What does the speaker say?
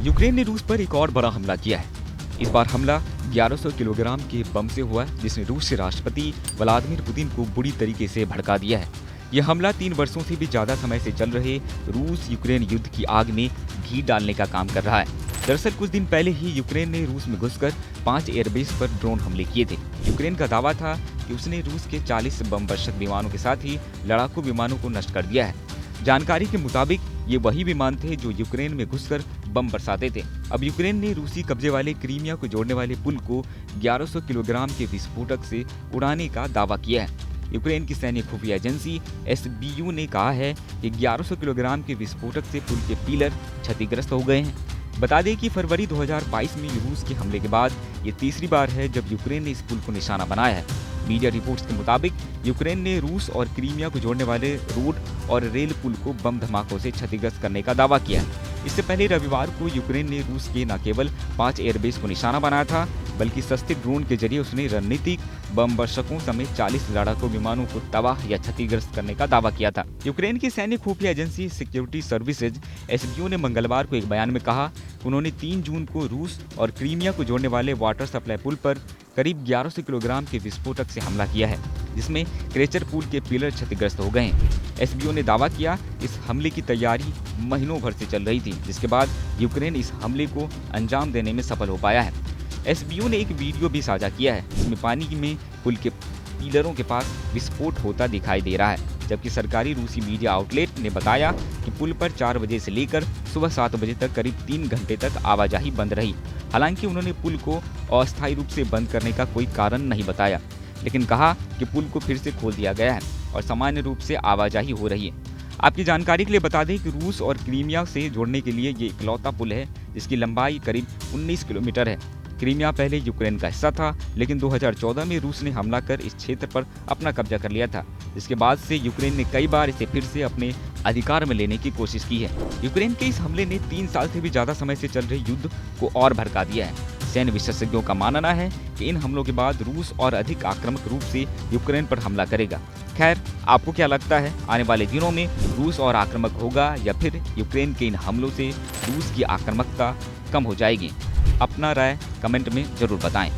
Ukraine ने रूस पर एक और बड़ा हमला किया है। इस बार हमला 1100 किलोग्राम के बम से हुआ है, जिसने रूस के राष्ट्रपति व्लादिमीर पुतिन को बुरी तरीके से भड़का दिया है। यह हमला 3 वर्षों से भी ज्यादा समय से चल रहे रूस यूक्रेन युद्ध की आग में घी डालने का काम कर रहा है। दरअसल कुछ दिन पहले ही यूक्रेन ने रूस में घुसकर 5 एयरबेस पर ड्रोन हमले किए थे। यूक्रेन का दावा था कि उसने रूस के 40 बम वर्षक विमानों के साथ ही लड़ाकू विमानों को नष्ट कर दिया है। जानकारी के मुताबिक ये वही विमान थे जो यूक्रेन में घुसकर बम बरसाते थे। अब यूक्रेन ने रूसी कब्जे वाले क्रीमिया को जोड़ने वाले पुल को 1100 किलोग्राम के विस्फोटक से उड़ाने का दावा किया है। यूक्रेन की सैन्य खुफिया एजेंसी SBU ने कहा है कि 1100 किलोग्राम के विस्फोटक से पुल के पिलर क्षतिग्रस्त हो गए हैं। बता दें कि फरवरी 2022 में रूस के हमले के बाद ये तीसरी बार है जब यूक्रेन ने इस पुल को निशाना बनाया है। मीडिया रिपोर्ट्स के मुताबिक यूक्रेन ने रूस और क्रीमिया को जोड़ने वाले रोड और रेल पुल को बम धमाकों से क्षतिग्रस्त करने का दावा किया है। इससे पहले रविवार को यूक्रेन ने रूस के न केवल 5 एयरबेस को निशाना बनाया था, बल्कि सस्ते ड्रोन के जरिए उसने रणनीतिक बम वर्षकों समेत 40 लड़ाकू विमानों को तबाह या क्षतिग्रस्त करने का दावा किया था। यूक्रेन की सैन्य खुफिया एजेंसी सिक्योरिटी सर्विसेज SBU ने मंगलवार को एक बयान में कहा कि उन्होंने 3 जून को रूस और क्रीमिया को जोड़ने वाले वाटर सप्लाई पुल पर करीब 1100 किलोग्राम के विस्फोटक से हमला किया है, जिसमें क्रेचर पुल के पिलर क्षतिग्रस्त हो गए हैं। SBU ने दावा किया इस हमले की तैयारी महीनों भर से चल रही थी, जिसके बाद यूक्रेन इस हमले को अंजाम देने में सफल हो पाया है। SBU ने एक वीडियो भी साझा किया है, जिसमें पानी में पुल के पिलरों के पास विस्फोट होता दिखाई दे रहा है, जबकि सरकारी रूसी मीडिया आउटलेट ने बताया कि पुल पर 4 बजे से लेकर सुबह 7 बजे तक करीब 3 घंटे तक आवाजाही बंद रही। हालांकि उन्होंने पुल को अस्थायी रूप से बंद करने का कोई कारण नहीं बताया, लेकिन कहा कि पुल को फिर से खोल दिया गया है और सामान्य रूप से आवाजाही हो रही है। आपकी जानकारी के लिए बता दें कि रूस और क्रीमिया से जोड़ने के लिए ये इकलौता पुल है जिसकी लंबाई करीब 19 किलोमीटर है। क्रीमिया पहले यूक्रेन का हिस्सा था, लेकिन 2014 में रूस ने हमला कर इस क्षेत्र पर अपना कब्जा कर लिया था, जिसके बाद से यूक्रेन ने कई बार इसे फिर से अपने अधिकार में लेने की कोशिश की है। यूक्रेन के इस हमले ने 3 साल से भी ज्यादा समय से चल रहे युद्ध को और भड़का दिया है। सैन्य विशेषज्ञों का मानना है कि इन हमलों के बाद रूस और अधिक आक्रामक रूप से यूक्रेन पर हमला करेगा। खैर, आपको क्या लगता है, आने वाले दिनों में रूस और आक्रामक होगा या फिर यूक्रेन के इन हमलों से रूस की आक्रामकता कम हो जाएगी? अपना राय कमेंट में जरूर बताएं।